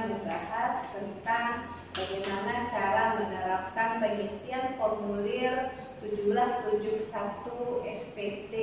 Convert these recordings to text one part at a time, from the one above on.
membahas tentang bagaimana cara menerapkan pengisian formulir 1771 SPT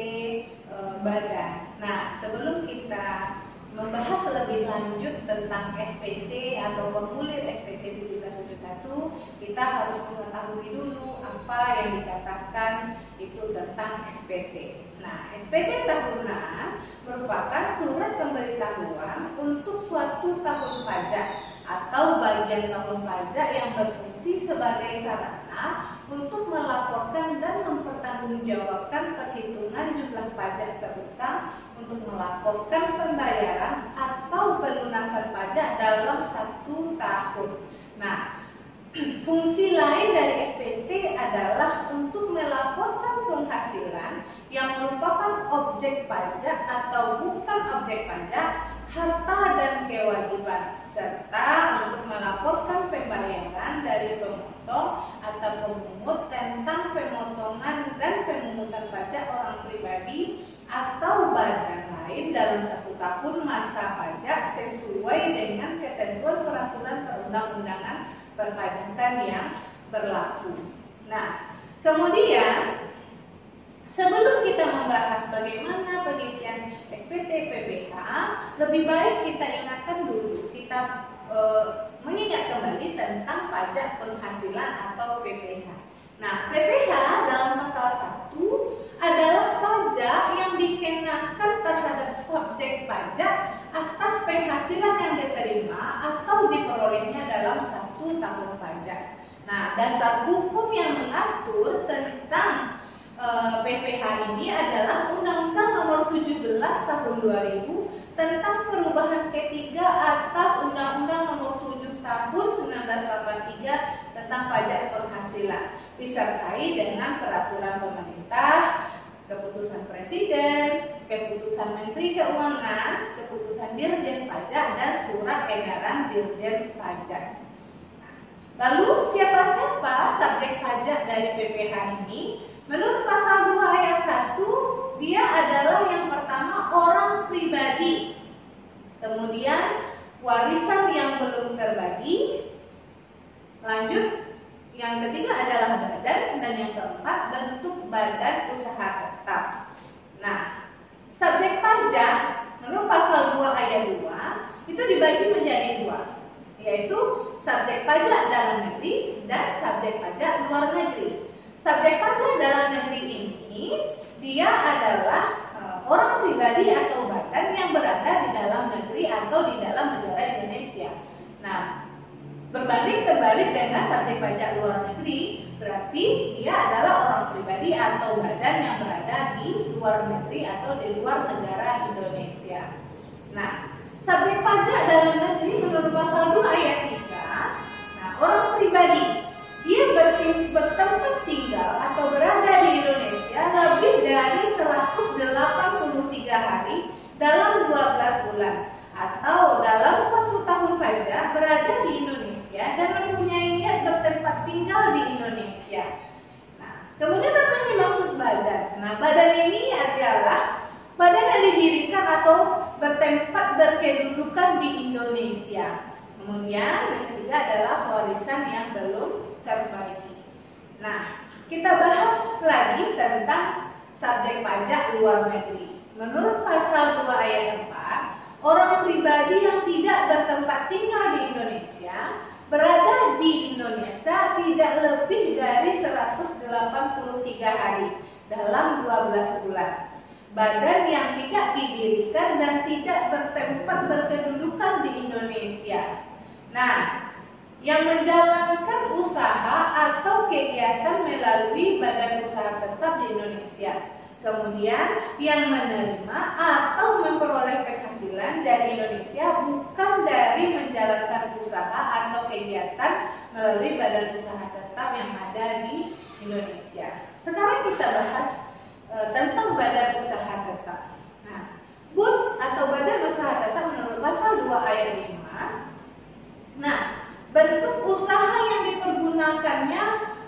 badan. Nah, sebelum kita membahas lebih lanjut tentang SPT atau formulir SPT 1771, kita harus mengetahui dulu apa yang dikatakan itu tentang SPT. Nah, SPT tahunan merupakan surat pemberitahuan untuk suatu tahun pajak atau bagian tahun pajak yang berfungsi sebagai sarana untuk melaporkan dan mempertanggungjawabkan perhitungan jumlah pajak terutang untuk melaporkan pembayaran atau pelunasan pajak dalam 1 tahun. Nah, fungsi lain dari SPT adalah untuk melaporkan penghasilan yang merupakan objek pajak atau bukan objek pajak, harta dan kewajiban, serta untuk melaporkan pembayaran dari pemotong atau pemungut tentang pemotongan dan pemungutan pajak orang pribadi atau badan lain dalam 1 tahun masa pajak sesuai dengan ketentuan peraturan perundang-undangan perpajakan yang berlaku. Nah, kemudian sebelum kita membahas bagaimana pengisian SPT PPh, lebih baik kita ingatkan dulu, kita mengingat kembali tentang pajak penghasilan atau PPh. Nah, PPh dalam pasal 1 adalah pajak yang dikenakan terhadap subjek pajak atas penghasilan yang diterima atau diperolehnya dalam 1 tahun pajak. Nah, dasar hukum yang mengatur tentang PPh ini adalah Undang-Undang Nomor 17 Tahun 2000 tentang perubahan ketiga atas Undang-Undang Nomor 7 Tahun 1983 tentang pajak penghasilan, disertai dengan peraturan pemerintah, keputusan presiden, keputusan Menteri Keuangan, keputusan Dirjen Pajak, dan surat edaran Dirjen Pajak. Lalu siapa-siapa subjek pajak dari PPh ini? Menurut pasal 2 ayat 1, dia adalah yang pertama orang pribadi. Kemudian warisan yang belum terbagi. Lanjut, yang ketiga adalah badan, dan yang keempat bentuk badan usaha tetap. Nah, subjek pajak menurut pasal 2 ayat 2 itu dibagi menjadi 2, yaitu subjek pajak dalam negeri dan subjek pajak luar negeri. Subjek pajak dalam negeri ini dia adalah orang pribadi atau badan yang berada di dalam negeri atau di dalam negara Indonesia. Nah, berbanding terbalik dengan subjek pajak luar negeri, berarti dia adalah orang pribadi atau badan yang berada di luar negeri atau di luar negara Indonesia. Nah, subjek pajak dalam negeri menurut pasal 2 ayat 3, nah, orang pribadi dia bertempat tinggal atau berada di Indonesia lebih dari 183 hari dalam 12 bulan atau dalam 1 tahun pajak berada di Indonesia dan mempunyai niat bertempat tinggal di Indonesia. Nah, kemudian apa yang dimaksud badan? Nah, badan ini adalah badan yang didirikan atau bertempat berkedudukan di Indonesia. Kemudian yang ketiga adalah warisan yang belum terbagi. Nah, kita bahas lagi tentang subjek pajak luar negeri. Menurut pasal 2 ayat 4, orang pribadi yang tidak bertempat tinggal di Indonesia berada di Indonesia tidak lebih dari 183 hari dalam 12 bulan. Badan yang tidak didirikan dan tidak bertempat berkedudukan di Indonesia. Nah, yang menjalankan usaha atau kegiatan melalui badan usaha tetap di Indonesia. Kemudian yang menerima atau memperoleh penghasilan dari Indonesia bukan dari menjalankan usaha atau kegiatan melalui badan usaha tetap yang ada di Indonesia. Sekarang kita bahas tentang badan usaha tetap. Nah, BUT atau badan usaha tetap menurut pasal 2 ayat 5. Nah, bentuk usaha yang dipergunakannya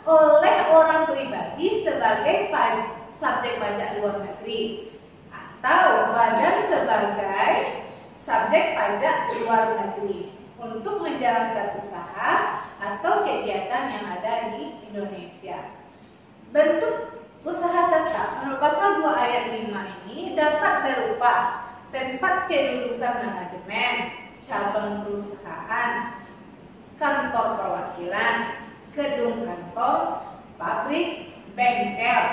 oleh orang pribadi sebagai subjek pajak luar negeri atau badan sebagai subjek pajak luar negeri. untuk menjalankan usaha atau kegiatan yang ada di Indonesia. Bentuk usaha tetap menurut pasal 2 ayat 5 ini dapat berupa tempat kedudukan manajemen, cabang perusahaan, kantor perwakilan, gedung kantor, pabrik, bengkel,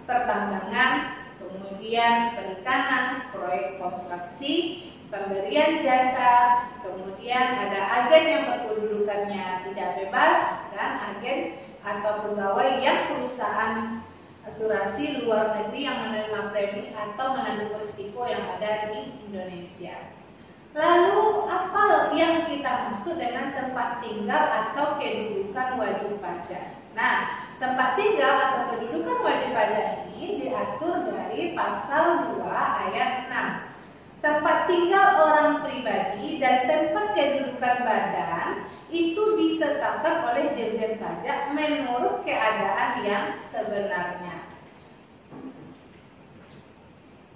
pertambangan, kemudian perikanan, proyek konstruksi, pemberian jasa, kemudian ada agen yang berkedudukannya tidak bebas, dan agen atau pegawai yang perusahaan asuransi luar negeri yang menerima premi atau menanggung risiko yang ada di Indonesia. Lalu apa yang kita maksud dengan tempat tinggal atau kedudukan wajib pajak? Nah, tempat tinggal atau kedudukan wajib pajak ini diatur dari pasal 2 ayat 6. Tempat tinggal orang pribadi dan tempat kedudukan badan itu ditetapkan oleh Dirjen Pajak menurut keadaan yang sebenarnya.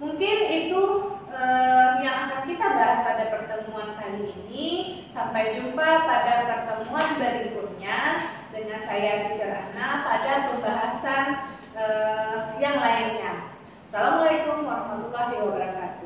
Mungkin itu yang akan kita bahas pada pertemuan kali ini. Sampai jumpa pada pertemuan berikutnya dengan saya Teacher Ana pada pembahasan yang lainnya. Assalamualaikum warahmatullahi wabarakatuh.